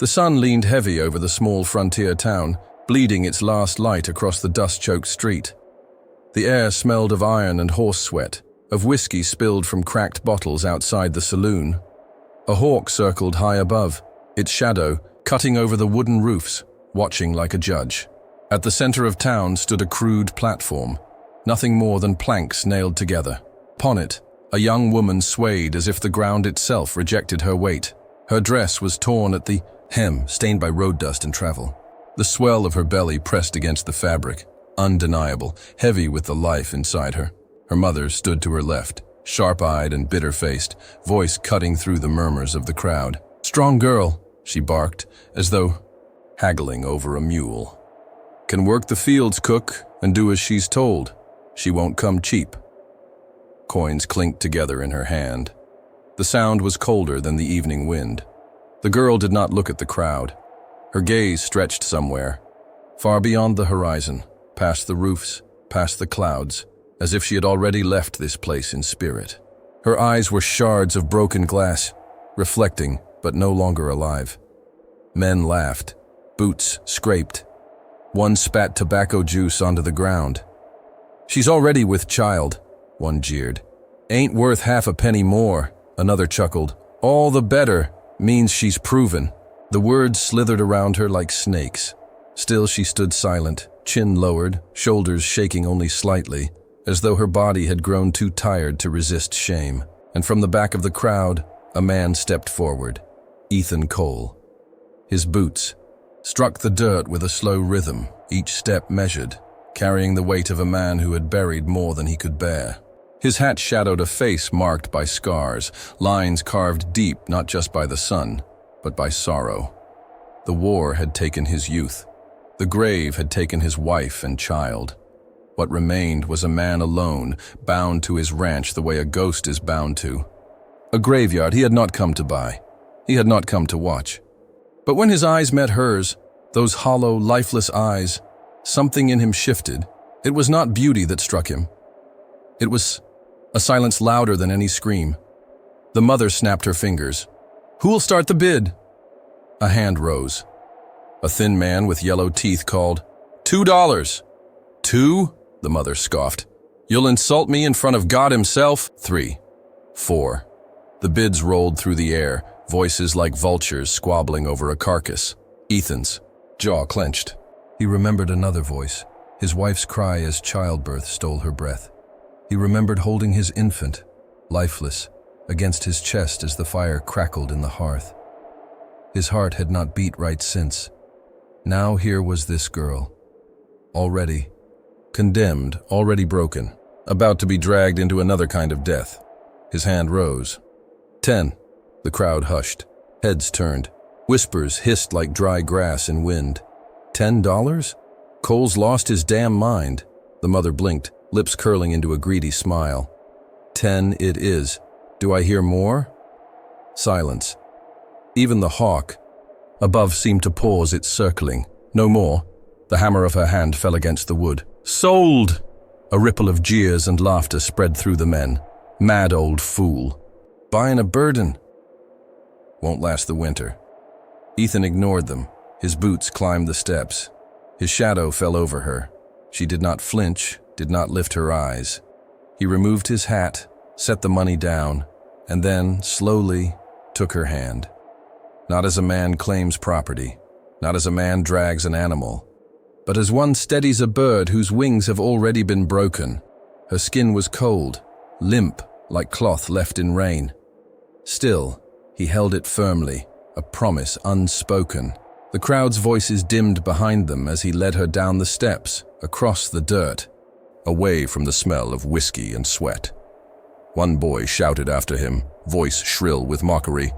The sun leaned heavy over the small frontier town, bleeding its last light across the dust-choked street. The air smelled of iron and horse sweat, of whiskey spilled from cracked bottles outside the saloon. A hawk circled high above, its shadow cutting over the wooden roofs, watching like a judge. At the center of town stood a crude platform, nothing more than planks nailed together. Upon it, a young woman swayed as if the ground itself rejected her weight. Her dress was torn at the hem, stained by road dust and travel. The swell of her belly pressed against the fabric, undeniable, heavy with the life inside her. Her mother stood to her left, sharp-eyed and bitter-faced, voice cutting through the murmurs of the crowd. "Strong girl," she barked, as though haggling over a mule. "Can work the fields, cook, and do as she's told. She won't come cheap." Coins clinked together in her hand. The sound was colder than the evening wind. The girl did not look at the crowd. Her gaze stretched somewhere, far beyond the horizon, past the roofs, past the clouds, as if she had already left this place in spirit. Her eyes were shards of broken glass, reflecting, but no longer alive. Men laughed. Boots scraped. One spat tobacco juice onto the ground. "She's already with child," one jeered. "Ain't worth half a penny more," another chuckled. "All the better means she's proven." The words slithered around her like snakes. Still she stood silent, chin lowered, shoulders shaking only slightly, as though her body had grown too tired to resist shame. And from the back of the crowd, a man stepped forward. Ethan Cole. His boots struck the dirt with a slow rhythm, each step measured, carrying the weight of a man who had buried more than he could bear. His hat shadowed a face marked by scars, lines carved deep not just by the sun, but by sorrow. The war had taken his youth. The grave had taken his wife and child. What remained was a man alone, bound to his ranch the way a ghost is bound to. A graveyard he had not come to buy. He had not come to watch. But when his eyes met hers, those hollow, lifeless eyes, something in him shifted. It was not beauty that struck him. It was a silence louder than any scream. The mother snapped her fingers. "Who'll start the bid?" A hand rose. A thin man with yellow teeth called, $2. "2?" the mother scoffed. "You'll insult me in front of God himself?" 3. 4. The bids rolled through the air, voices like vultures squabbling over a carcass. Ethan's jaw clenched. He remembered another voice, his wife's cry as childbirth stole her breath. He remembered holding his infant, lifeless, against his chest as the fire crackled in the hearth. His heart had not beat right since. Now here was this girl, already condemned, already broken, about to be dragged into another kind of death. His hand rose. 10. The crowd hushed. Heads turned. Whispers hissed like dry grass in wind. $10? Cole's lost his damn mind. The mother blinked, lips curling into a greedy smile. 10 it is. Do I hear more? Silence. Even the hawk above seemed to pause its circling. No more. The hammer of her hand fell against the wood. "Sold!" A ripple of jeers and laughter spread through the men. "Mad old fool. Buying a burden. Won't last the winter." Ethan ignored them. His boots climbed the steps. His shadow fell over her. She did not flinch, did not lift her eyes. He removed his hat, set the money down, and then, slowly, took her hand. Not as a man claims property, not as a man drags an animal, but as one steadies a bird whose wings have already been broken. Her skin was cold, limp, like cloth left in rain. Still, he held it firmly, a promise unspoken. The crowd's voices dimmed behind them as he led her down the steps, across the dirt, away from the smell of whiskey and sweat. One boy shouted after him, voice shrill with mockery,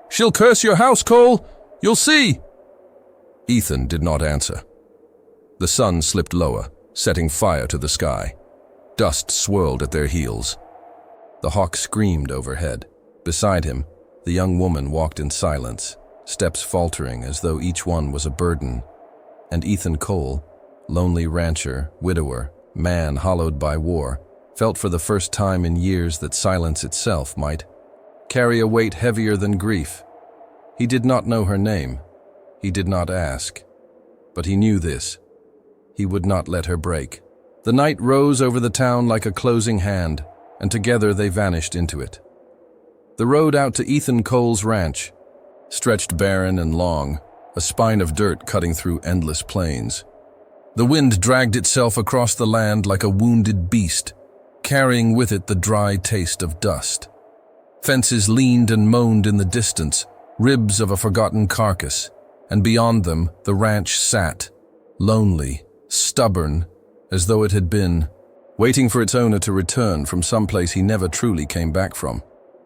"She'll curse your house, Cole! You'll see!" Ethan did not answer. The sun slipped lower, setting fire to the sky. Dust swirled at their heels. The hawk screamed overhead. Beside him, the young woman walked in silence, steps faltering as though each one was a burden. And Ethan Cole, lonely rancher, widower, man hollowed by war, felt for the first time in years that silence itself might carry a weight heavier than grief. He did not know her name, He did not ask, but he knew this. He would not let her break. The night rose over the town like a closing hand, and together they vanished into it. The road out to Ethan Cole's ranch stretched barren and long, a spine of dirt cutting through endless plains. The wind dragged itself across the land like a wounded beast, carrying with it the dry taste of dust. Fences leaned and moaned in the distance, ribs of a forgotten carcass, and beyond them the ranch sat, lonely, stubborn, as though it had been, waiting for its owner to return from someplace he never truly came back from.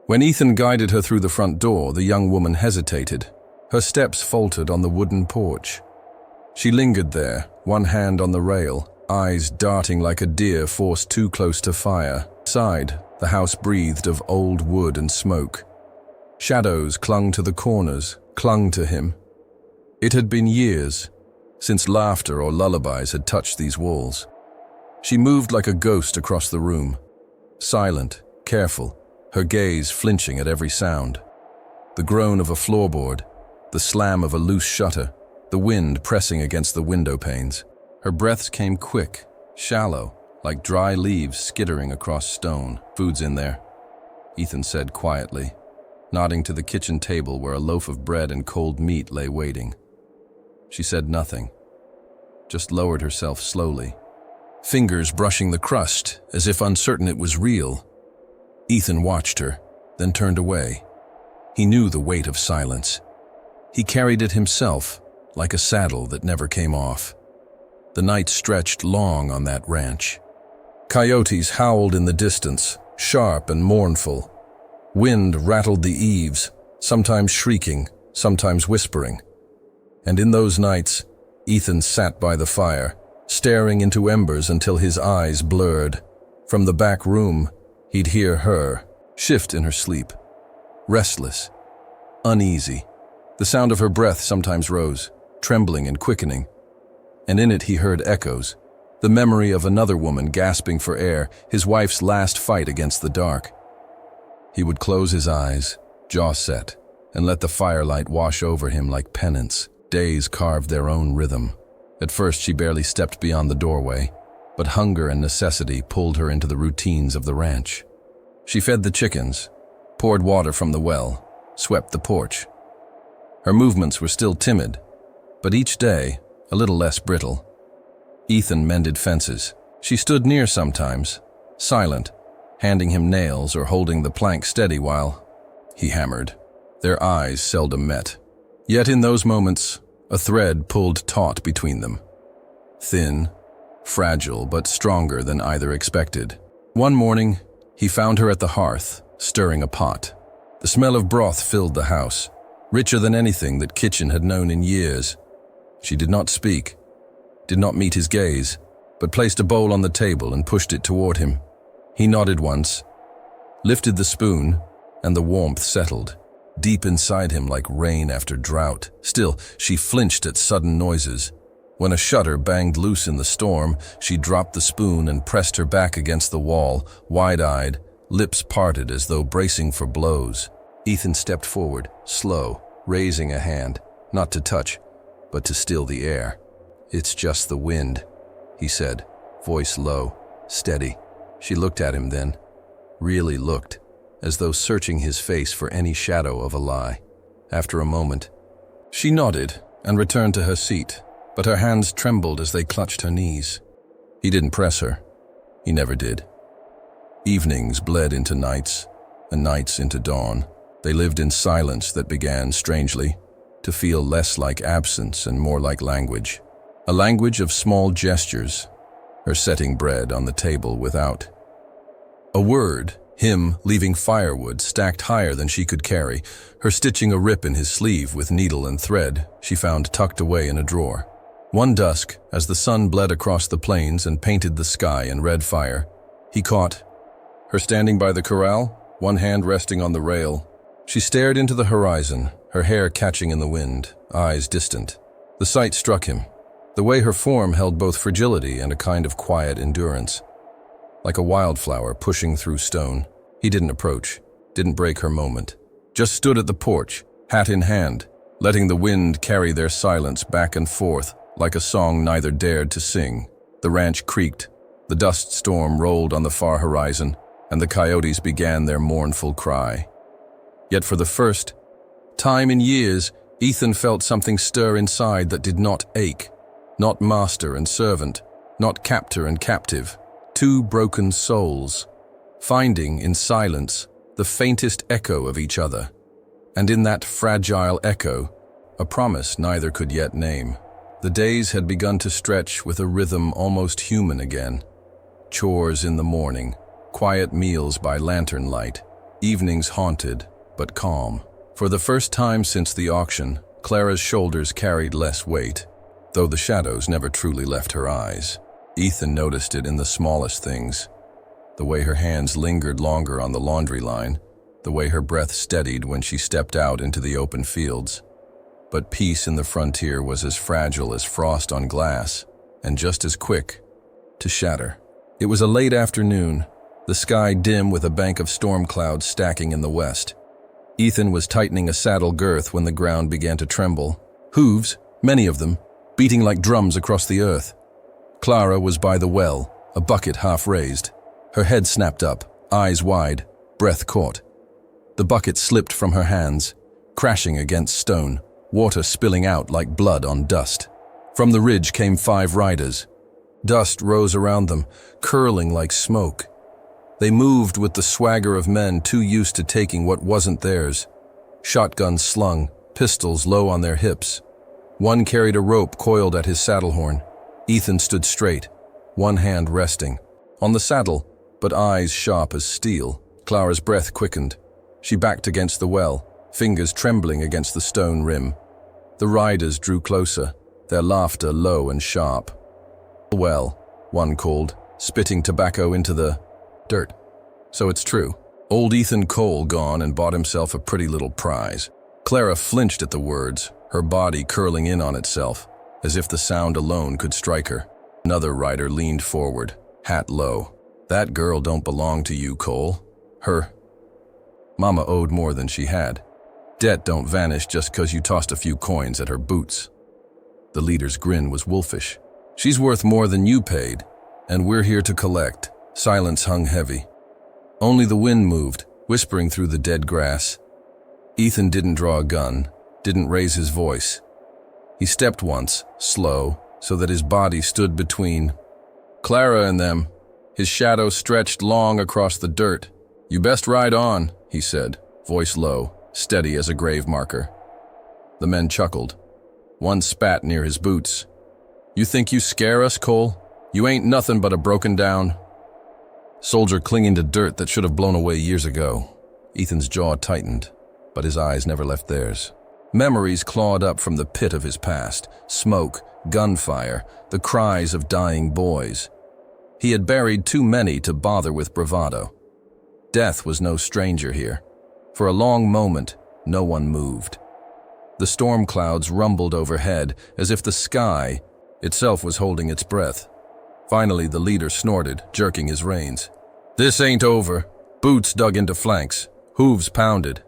When Ethan guided her through the front door, the young woman hesitated. Her steps faltered on the wooden porch. She lingered there, one hand on the rail, eyes darting like a deer forced too close to fire. Outside, the house breathed of old wood and smoke. Shadows clung to the corners, clung to him. It had been years since laughter or lullabies had touched these walls. She moved like a ghost across the room, silent, careful, her gaze flinching at every sound. The groan of a floorboard, the slam of a loose shutter, the wind pressing against the window panes. Her breaths came quick, shallow, like dry leaves skittering across stone. "Food's in there," Ethan said quietly, nodding to the kitchen table where a loaf of bread and cold meat lay waiting. She said nothing, just lowered herself slowly, fingers brushing the crust as if uncertain it was real. Ethan watched her, then turned away. He knew the weight of silence. He carried it himself, like a saddle that never came off. The night stretched long on that ranch. Coyotes howled in the distance, sharp and mournful. Wind rattled the eaves, sometimes shrieking, sometimes whispering. And in those nights, Ethan sat by the fire, staring into embers until his eyes blurred. From the back room, he'd hear her, shift in her sleep. Restless, uneasy. The sound of her breath sometimes rose, trembling and quickening. And in it he heard echoes, the memory of another woman gasping for air, his wife's last fight against the dark. He would close his eyes, jaw set, and let the firelight wash over him like penance. Days carved their own rhythm. At first she barely stepped beyond the doorway, but hunger and necessity pulled her into the routines of the ranch. She fed the chickens, poured water from the well, swept the porch. Her movements were still timid, but each day a little less brittle. Ethan mended fences. She stood near sometimes, silent, handing him nails or holding the plank steady while he hammered. Their eyes seldom met. Yet in those moments, a thread pulled taut between them. Thin, fragile, but stronger than either expected. One morning, he found her at the hearth, stirring a pot. The smell of broth filled the house, richer than anything that kitchen had known in years. She did not speak, did not meet his gaze, but placed a bowl on the table and pushed it toward him. He nodded once, lifted the spoon, and the warmth settled, deep inside him like rain after drought. Still, she flinched at sudden noises. When a shutter banged loose in the storm, she dropped the spoon and pressed her back against the wall, wide-eyed, lips parted as though bracing for blows. Ethan stepped forward, slow, raising a hand, not to touch, but to still the air. "It's just the wind," he said, voice low, steady. She looked at him then, really looked, as though searching his face for any shadow of a lie. After a moment, she nodded and returned to her seat, but her hands trembled as they clutched her knees. He didn't press her. He never did. Evenings bled into nights, and nights into dawn. They lived in silence that began, strangely, to feel less like absence and more like language. A language of small gestures, her setting bread on the table without. A word, him leaving firewood stacked higher than she could carry, her stitching a rip in his sleeve with needle and thread she found tucked away in a drawer. One dusk, as the sun bled across the plains and painted the sky in red fire, he caught her standing by the corral, one hand resting on the rail. She stared into the horizon, her hair catching in the wind, eyes distant. The sight struck him, the way her form held both fragility and a kind of quiet endurance. Like a wildflower pushing through stone, he didn't approach, didn't break her moment. Just stood at the porch, hat in hand, letting the wind carry their silence back and forth like a song neither dared to sing. The ranch creaked, the dust storm rolled on the far horizon, and the coyotes began their mournful cry. Yet for the first time in years, Ethan felt something stir inside that did not ache, not master and servant, not captor and captive, two broken souls, finding in silence the faintest echo of each other, and in that fragile echo, a promise neither could yet name. The days had begun to stretch with a rhythm almost human again. Chores in the morning, quiet meals by lantern light, evenings haunted but calm. For the first time since the auction, Clara's shoulders carried less weight, though the shadows never truly left her eyes. Ethan noticed it in the smallest things, the way her hands lingered longer on the laundry line, the way her breath steadied when she stepped out into the open fields. But peace in the frontier was as fragile as frost on glass, and just as quick to shatter. It was a late afternoon, the sky dim with a bank of storm clouds stacking in the west. Ethan was tightening a saddle girth when the ground began to tremble. Hooves, many of them, beating like drums across the earth. Clara was by the well, a bucket half raised. Her head snapped up, eyes wide, breath caught. The bucket slipped from her hands, crashing against stone, water spilling out like blood on dust. From the ridge came 5 riders. Dust rose around them, curling like smoke. They moved with the swagger of men too used to taking what wasn't theirs. Shotguns slung, pistols low on their hips. One carried a rope coiled at his saddle horn. Ethan stood straight, one hand resting on the saddle, but eyes sharp as steel. Clara's breath quickened. She backed against the well, fingers trembling against the stone rim. The riders drew closer, their laughter low and sharp. "Well," one called, spitting tobacco into the dirt. "So it's true. Old Ethan Cole gone and bought himself a pretty little prize." Clara flinched at the words, her body curling in on itself, as if the sound alone could strike her. Another rider leaned forward, hat low. "That girl don't belong to you, Cole. Her mama owed more than she had. Debt don't vanish just 'cause you tossed a few coins at her boots." The leader's grin was wolfish. "She's worth more than you paid, and we're here to collect." Silence hung heavy. Only the wind moved, whispering through the dead grass. Ethan didn't draw a gun, didn't raise his voice. He stepped once, slow, so that his body stood between Clara and them. His shadow stretched long across the dirt. "You best ride on," he said, voice low, steady as a grave marker. The men chuckled. One spat near his boots. "You think you scare us, Cole? You ain't nothing but a broken down soldier clinging to dirt that should have blown away years ago." Ethan's jaw tightened, but his eyes never left theirs. Memories clawed up from the pit of his past, smoke, gunfire, the cries of dying boys. He had buried too many to bother with bravado. Death was no stranger here. For a long moment, no one moved. The storm clouds rumbled overhead as if the sky itself was holding its breath. Finally, the leader snorted, jerking his reins. "This ain't over." Boots dug into flanks. Hooves pounded.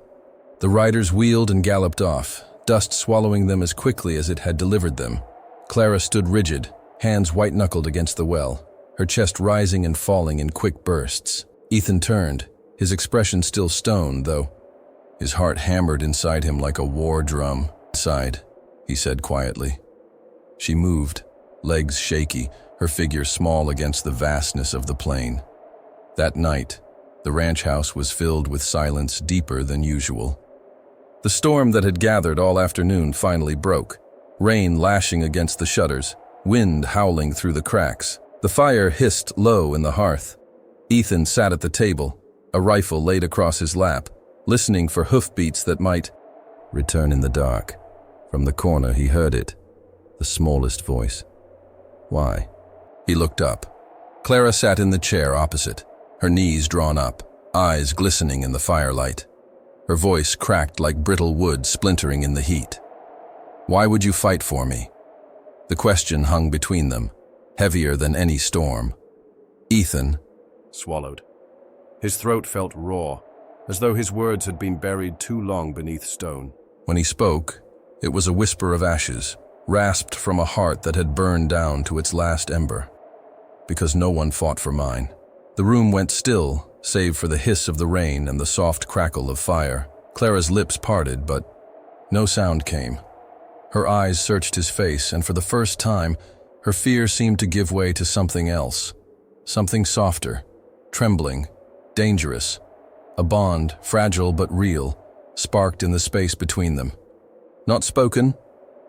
The riders wheeled and galloped off, dust swallowing them as quickly as it had delivered them. Clara stood rigid, hands white-knuckled against the well, her chest rising and falling in quick bursts. Ethan turned, his expression still stone, though his heart hammered inside him like a war drum. "Inside," he said quietly. She moved, legs shaky, her figure small against the vastness of the plain. That night, the ranch house was filled with silence deeper than usual. The storm that had gathered all afternoon finally broke, rain lashing against the shutters, wind howling through the cracks. The fire hissed low in the hearth. Ethan sat at the table, a rifle laid across his lap, listening for hoofbeats that might return in the dark. From the corner he heard it, the smallest voice. "Why?" He looked up. Clara sat in the chair opposite, her knees drawn up, eyes glistening in the firelight. Her voice cracked like brittle wood splintering in the heat. "Why would you fight for me?" The question hung between them, heavier than any storm. Ethan swallowed. His throat felt raw, as though his words had been buried too long beneath stone. When he spoke, It was a whisper of ashes, rasped from a heart that had burned down to its last ember. Because no one fought for mine. The room went still, save for the hiss of the rain and the soft crackle of fire. Clara's lips parted, but no sound came. Her eyes searched his face, and for the first time, her fear seemed to give way to something else. Something softer, trembling, dangerous. A bond, fragile but real, sparked in the space between them. Not spoken,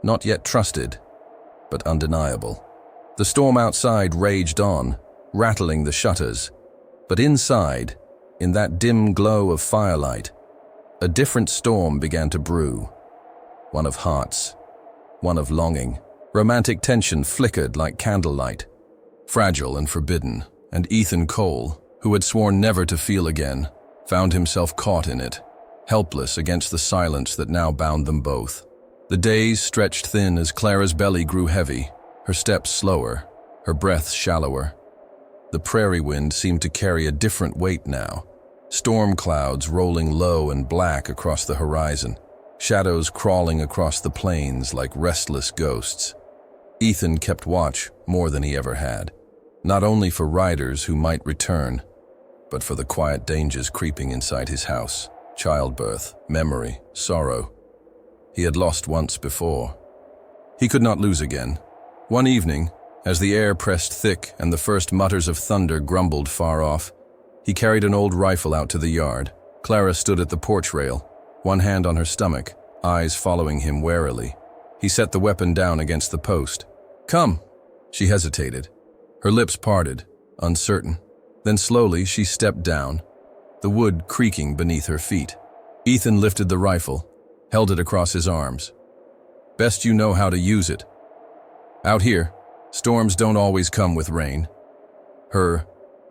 not yet trusted, but undeniable. The storm outside raged on, rattling the shutters. But inside, in that dim glow of firelight, a different storm began to brew. One of hearts, one of longing. Romantic tension flickered like candlelight, fragile and forbidden, and Ethan Cole, who had sworn never to feel again, found himself caught in it, helpless against the silence that now bound them both. The days stretched thin as Clara's belly grew heavy, her steps slower, her breath shallower. The prairie wind seemed to carry a different weight now, storm clouds rolling low and black across the horizon, shadows crawling across the plains like restless ghosts. Ethan kept watch more than he ever had, not only for riders who might return, but for the quiet dangers creeping inside his house. Childbirth, memory, sorrow. He had lost once before. He could not lose again. One evening, as the air pressed thick and the first mutters of thunder grumbled far off, he carried an old rifle out to the yard. Clara stood at the porch rail, one hand on her stomach, eyes following him warily. He set the weapon down against the post. "Come." She hesitated, her lips parted, uncertain. Then slowly she stepped down, the wood creaking beneath her feet. Ethan lifted the rifle, held it across his arms. "Best you know how to use it. Out here, storms don't always come with rain." Her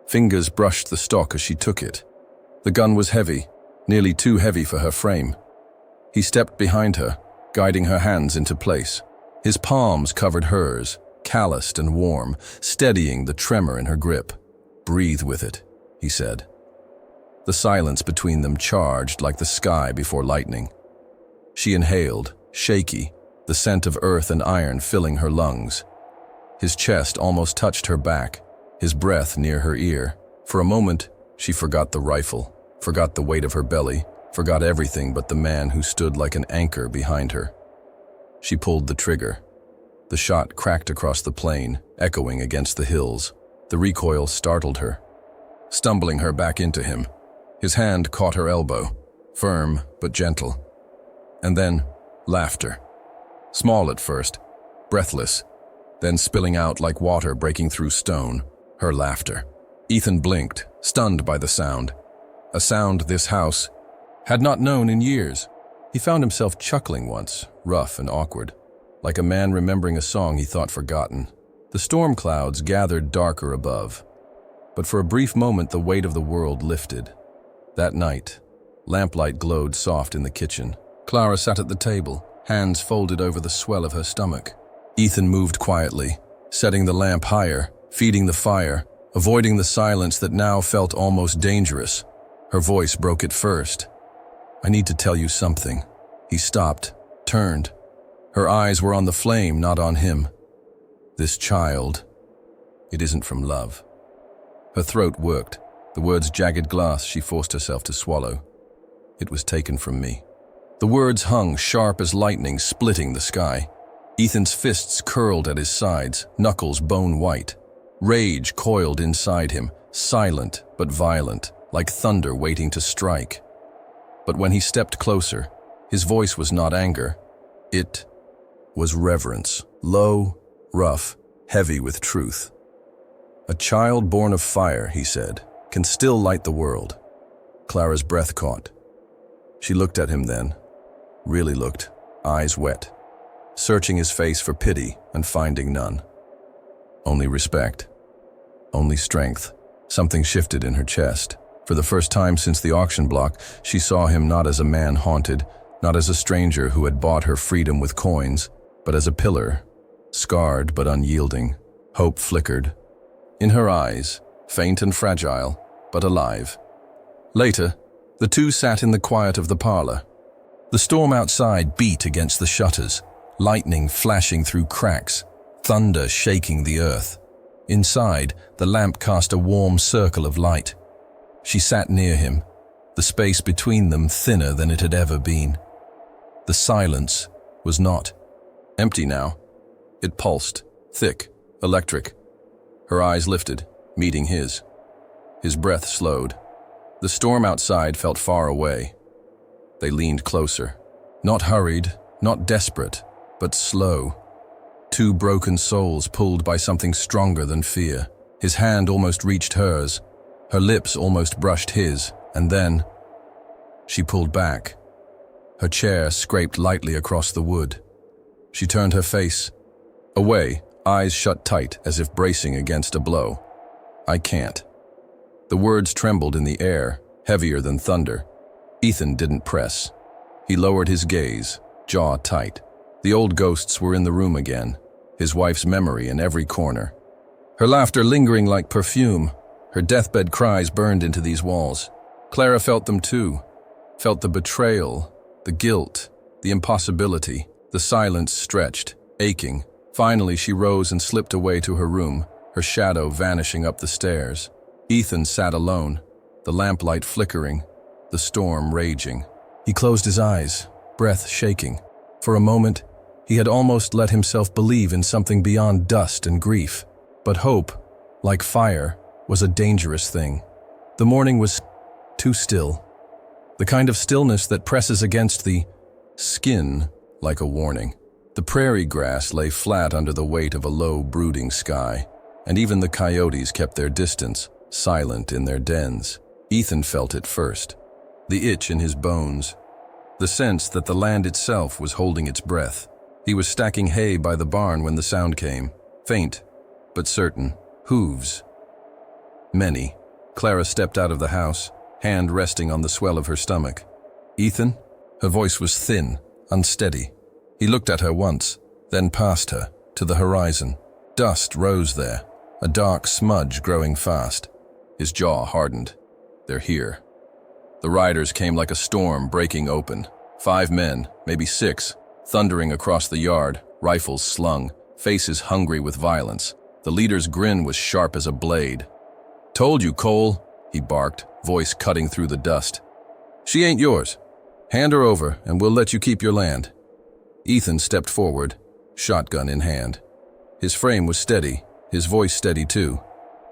fingers brushed the stock as she took it. The gun was heavy, nearly too heavy for her frame. He stepped behind her, guiding her hands into place. His palms covered hers, calloused and warm, steadying the tremor in her grip. "Breathe with it," he said. The silence between them charged like the sky before lightning. She inhaled, shaky, the scent of earth and iron filling her lungs. His chest almost touched her back, his breath near her ear. For a moment, she forgot the rifle, forgot the weight of her belly, forgot everything but the man who stood like an anchor behind her. She pulled the trigger. The shot cracked across the plain, echoing against the hills. The recoil startled her, stumbling her back into him. His hand caught her elbow, firm but gentle. And then, laughter. Small at first, breathless, then spilling out like water breaking through stone. Her laughter. Ethan blinked, stunned by the sound. A sound this house had not known in years. He found himself chuckling once, rough and awkward, like a man remembering a song he thought forgotten. The storm clouds gathered darker above, but for a brief moment the weight of the world lifted. That night, lamplight glowed soft in the kitchen. Clara sat at the table, hands folded over the swell of her stomach. Ethan moved quietly, setting the lamp higher, feeding the fire, avoiding the silence that now felt almost dangerous. Her voice broke it first. "I need to tell you something." He stopped, turned. Her eyes were on the flame, not on him. "This child, it isn't from love." Her throat worked, the words jagged glass she forced herself to swallow. "It was taken from me." The words hung sharp as lightning, splitting the sky. Ethan's fists curled at his sides, knuckles bone white. Rage coiled inside him, silent but violent, like thunder waiting to strike. But when he stepped closer, his voice was not anger. It was reverence, low, rough, heavy with truth. "A child born of fire," he said, "can still light the world." Clara's breath caught. She looked at him then, really looked, eyes wet, searching his face for pity and finding none. Only respect, only strength. Something shifted in her chest. For the first time since the auction block, she saw him not as a man haunted, not as a stranger who had bought her freedom with coins, but as a pillar, scarred but unyielding. Hope flickered. In her eyes, faint and fragile, but alive. Later, the two sat in the quiet of the parlor. The storm outside beat against the shutters, lightning flashing through cracks, thunder shaking the earth. Inside, the lamp cast a warm circle of light. She sat near him, the space between them thinner than it had ever been. The silence was not empty now. It pulsed, thick, electric. Her eyes lifted, meeting his. His breath slowed. The storm outside felt far away. They leaned closer. Not hurried, not desperate, but slow. Two broken souls pulled by something stronger than fear. His hand almost reached hers. Her lips almost brushed his, and then she pulled back. Her chair scraped lightly across the wood. She turned her face away, eyes shut tight as if bracing against a blow. "I can't." The words trembled in the air, heavier than thunder. Ethan didn't press. He lowered his gaze, jaw tight. The old ghosts were in the room again, his wife's memory in every corner. Her laughter lingering like perfume, her deathbed cries burned into these walls. Clara felt them too, felt the betrayal, the guilt, the impossibility. The silence stretched, aching. Finally, she rose and slipped away to her room, her shadow vanishing up the stairs. Ethan sat alone, the lamplight flickering, the storm raging. He closed his eyes, breath shaking. For a moment, he had almost let himself believe in something beyond dust and grief. But hope, like fire, was a dangerous thing. The morning was too still, the kind of stillness that presses against the skin like a warning. The prairie grass lay flat under the weight of a low, brooding sky, and even the coyotes kept their distance, silent in their dens. Ethan felt it first, the itch in his bones, the sense that the land itself was holding its breath. He was stacking hay by the barn when the sound came, faint but certain. Hooves. Many. Clara stepped out of the house, hand resting on the swell of her stomach. "Ethan?" Her voice was thin, unsteady. He looked at her once, then past her, to the horizon. Dust rose there, a dark smudge growing fast. His jaw hardened. "They're here." The riders came like a storm breaking open. 5 men, maybe 6, thundering across the yard, rifles slung, faces hungry with violence. The leader's grin was sharp as a blade. "Told you, Cole," he barked, voice cutting through the dust. "She ain't yours. Hand her over, and we'll let you keep your land." Ethan stepped forward, shotgun in hand. His frame was steady, his voice steady too,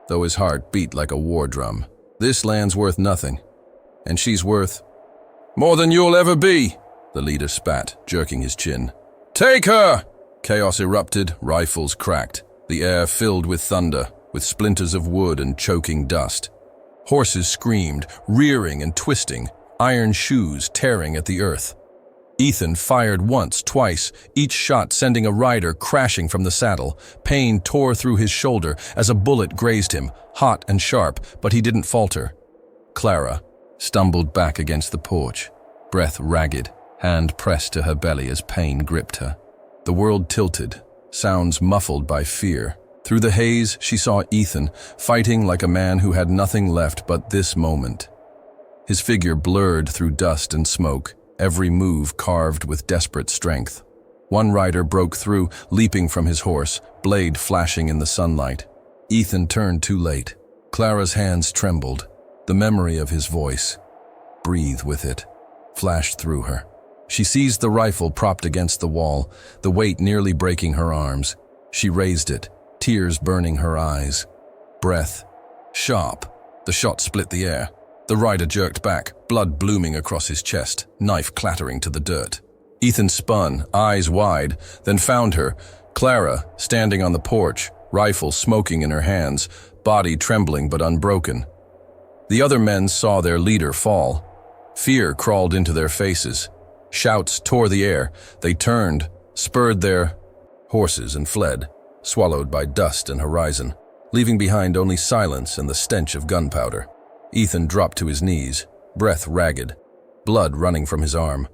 though his heart beat like a war drum. "This land's worth nothing, and she's worth more than you'll ever be," the leader spat, jerking his chin. "Take her!" Chaos erupted, rifles cracked, the air filled with thunder, with splinters of wood and choking dust. Horses screamed, rearing and twisting, iron shoes tearing at the earth. Ethan fired once, twice, each shot sending a rider crashing from the saddle. Pain tore through his shoulder as a bullet grazed him, hot and sharp, but he didn't falter. Clara stumbled back against the porch, breath ragged, hand pressed to her belly as pain gripped her. The world tilted, sounds muffled by fear. Through the haze, she saw Ethan, fighting like a man who had nothing left but this moment. His figure blurred through dust and smoke, every move carved with desperate strength. One rider broke through, leaping from his horse, blade flashing in the sunlight. Ethan turned too late. Clara's hands trembled. The memory of his voice, "Breathe with it," flashed through her. She seized the rifle propped against the wall, the weight nearly breaking her arms. She raised it, tears burning her eyes. Breath. Sharp. The shot split the air. The rider jerked back, blood blooming across his chest, knife clattering to the dirt. Ethan spun, eyes wide, then found her, Clara, standing on the porch, rifle smoking in her hands, body trembling but unbroken. The other men saw their leader fall. Fear crawled into their faces. Shouts tore the air. They turned, spurred their horses and fled, swallowed by dust and horizon, leaving behind only silence and the stench of gunpowder. Ethan dropped to his knees, breath ragged, blood running from his arm.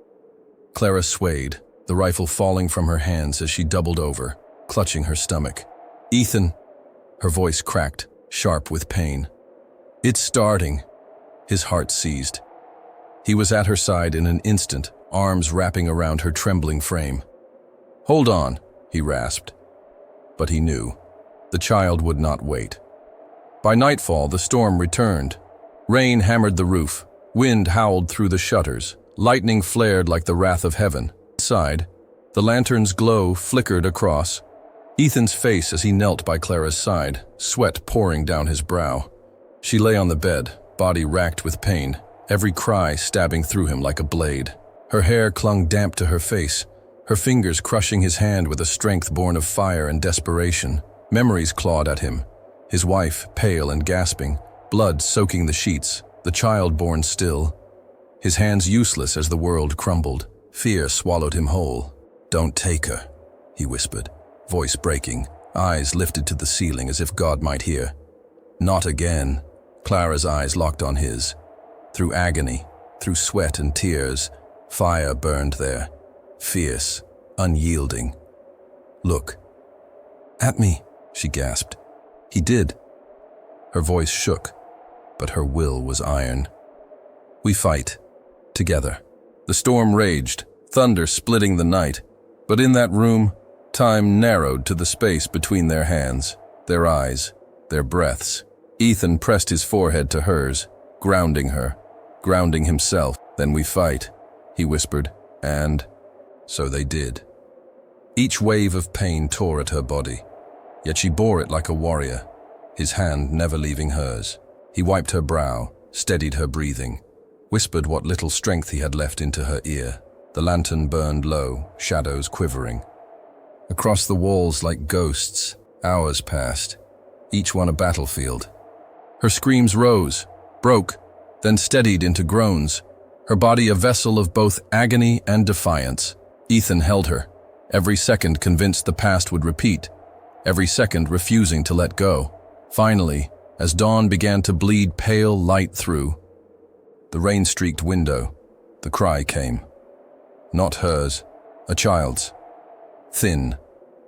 Clara swayed, the rifle falling from her hands as she doubled over, clutching her stomach. "Ethan!" Her voice cracked, sharp with pain. "It's starting." His heart seized. He was at her side in an instant, arms wrapping around her trembling frame. "Hold on," he rasped. But he knew. The child would not wait. By nightfall, the storm returned. Rain hammered the roof, wind howled through the shutters, lightning flared like the wrath of heaven. Inside, the lantern's glow flickered across Ethan's face as he knelt by Clara's side, sweat pouring down his brow. She lay on the bed, body racked with pain, every cry stabbing through him like a blade. Her hair clung damp to her face, her fingers crushing his hand with a strength born of fire and desperation. Memories clawed at him, his wife pale and gasping, blood soaking the sheets, the child born still. His hands useless as the world crumbled. Fear swallowed him whole. "Don't take her," he whispered, voice breaking, eyes lifted to the ceiling as if God might hear. "Not again." Clara's eyes locked on his. Through agony, through sweat and tears, fire burned there, fierce, unyielding. "Look." "At me," she gasped. He did. Her voice shook, but her will was iron. "We fight. Together." The storm raged, thunder splitting the night, but in that room, time narrowed to the space between their hands, their eyes, their breaths. Ethan pressed his forehead to hers, grounding her, grounding himself. "Then we fight," he whispered, and so they did. Each wave of pain tore at her body, yet she bore it like a warrior, his hand never leaving hers. He wiped her brow, steadied her breathing, whispered what little strength he had left into her ear. The lantern burned low, shadows quivering. Across the walls like ghosts, hours passed, each one a battlefield. Her screams rose, broke, then steadied into groans, her body a vessel of both agony and defiance. Ethan held her, every second convinced the past would repeat, every second refusing to let go. Finally, as dawn began to bleed pale light through the rain-streaked window, the cry came. Not hers, a child's. Thin,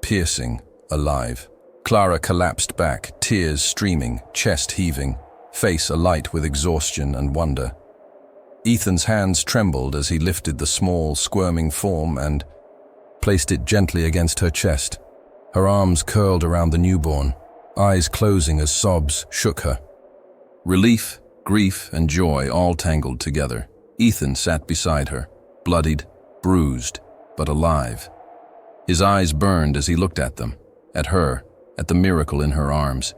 piercing, alive. Clara collapsed back, tears streaming, chest heaving, face alight with exhaustion and wonder. Ethan's hands trembled as he lifted the small, squirming form and placed it gently against her chest. Her arms curled around the newborn, eyes closing as sobs shook her. Relief, grief, and joy all tangled together. Ethan sat beside her, bloodied, bruised, but alive. His eyes burned as he looked at them, at her, at the miracle in her arms.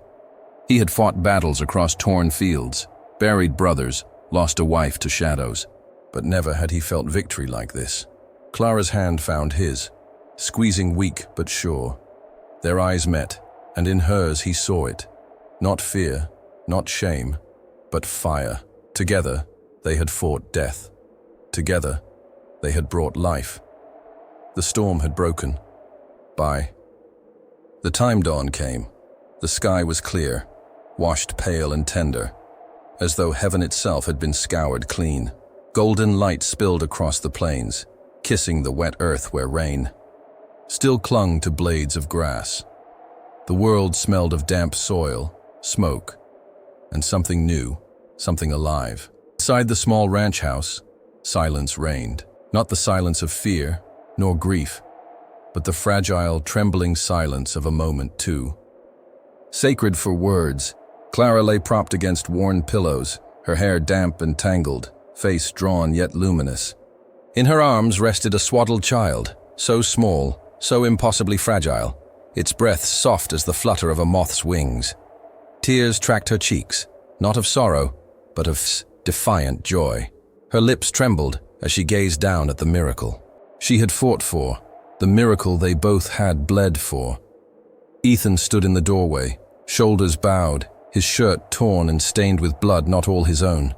He had fought battles across torn fields, buried brothers, lost a wife to shadows, but never had he felt victory like this. Clara's hand found his, squeezing weak but sure. Their eyes met, and in hers he saw it. Not fear, not shame, but fire. Together, they had fought death. Together, they had brought life. The storm had broken. By the time dawn came, the sky was clear, washed pale and tender, as though heaven itself had been scoured clean. Golden light spilled across the plains, kissing the wet earth where rain still clung to blades of grass. The world smelled of damp soil, smoke, and something new, something alive. Inside the small ranch house, silence reigned. Not the silence of fear, nor grief, but the fragile, trembling silence of a moment too. Sacred for words, Clara lay propped against worn pillows, her hair damp and tangled, face drawn yet luminous. In her arms rested a swaddled child, so small, so impossibly fragile, its breath soft as the flutter of a moth's wings. Tears tracked her cheeks, not of sorrow, but of defiant joy. Her lips trembled as she gazed down at the miracle she had fought for, the miracle they both had bled for. Ethan stood in the doorway, shoulders bowed, his shirt torn and stained with blood not all his own.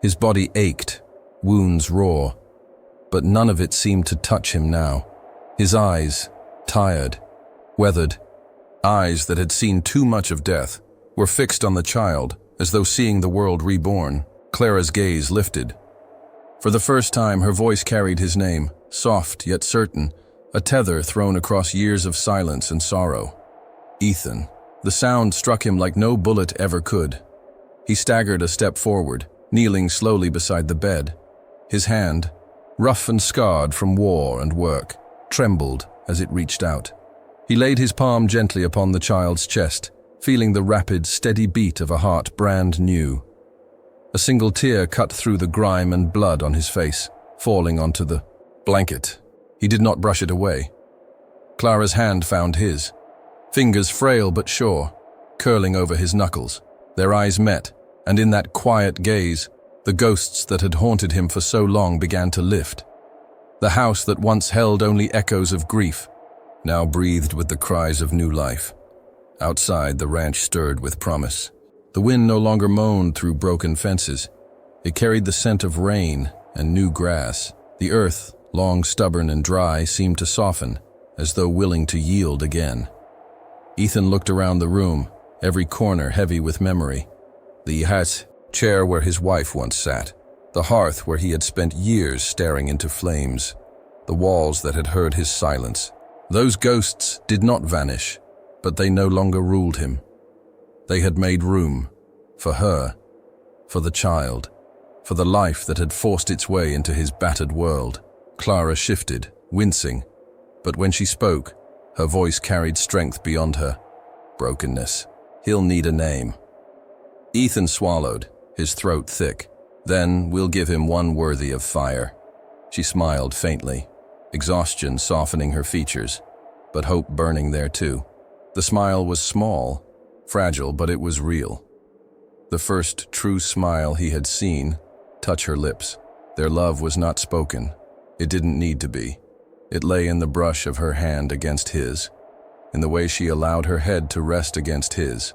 His body ached, wounds raw, but none of it seemed to touch him now. His eyes, tired, weathered, eyes that had seen too much of death, were fixed on the child, as though seeing the world reborn. Clara's gaze lifted. For the first time, her voice carried his name, soft yet certain, a tether thrown across years of silence and sorrow. Ethan. The sound struck him like no bullet ever could. He staggered a step forward, kneeling slowly beside the bed. His hand, rough and scarred from war and work, trembled as it reached out. He laid his palm gently upon the child's chest, feeling the rapid, steady beat of a heart brand new. A single tear cut through the grime and blood on his face, falling onto the blanket. He did not brush it away. Clara's hand found his, fingers frail but sure, curling over his knuckles. Their eyes met, and in that quiet gaze, the ghosts that had haunted him for so long began to lift. The house that once held only echoes of grief now breathed with the cries of new life. Outside, the ranch stirred with promise. The wind no longer moaned through broken fences. It carried the scent of rain and new grass. The earth, long stubborn and dry, seemed to soften, as though willing to yield again. Ethan looked around the room, every corner heavy with memory. The chair where his wife once sat, the hearth where he had spent years staring into flames, the walls that had heard his silence. Those ghosts did not vanish, but they no longer ruled him. They had made room for her, for the child, for the life that had forced its way into his battered world. Clara shifted, wincing, but when she spoke, her voice carried strength beyond her. Brokenness. He'll need a name. Ethan swallowed, his throat thick. Then we'll give him one worthy of fire. She smiled faintly, exhaustion softening her features, but hope burning there too. The smile was small, fragile, but it was real. The first true smile he had seen touch her lips. Their love was not spoken. It didn't need to be. It lay in the brush of her hand against his, in the way she allowed her head to rest against his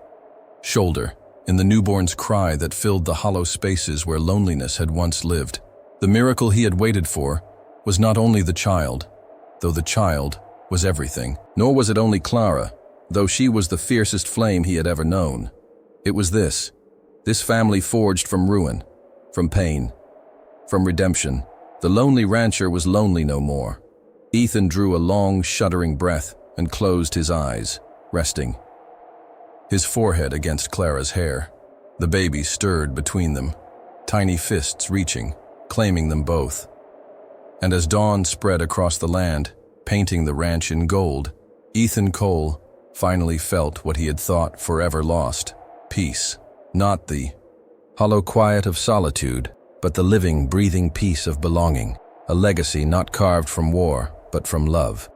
shoulder, in the newborn's cry that filled the hollow spaces where loneliness had once lived. The miracle he had waited for was not only the child, though the child was everything. Nor was it only Clara, though she was the fiercest flame he had ever known. It was this family forged from ruin, from pain, from redemption. The lonely rancher was lonely no more. Ethan drew a long, shuddering breath and closed his eyes, resting, his forehead against Clara's hair. The baby stirred between them, tiny fists reaching, claiming them both. And as dawn spread across the land, painting the ranch in gold, Ethan Cole finally felt what he had thought forever lost: peace. Not the hollow quiet of solitude, but the living, breathing peace of belonging, a legacy not carved from war, but from love.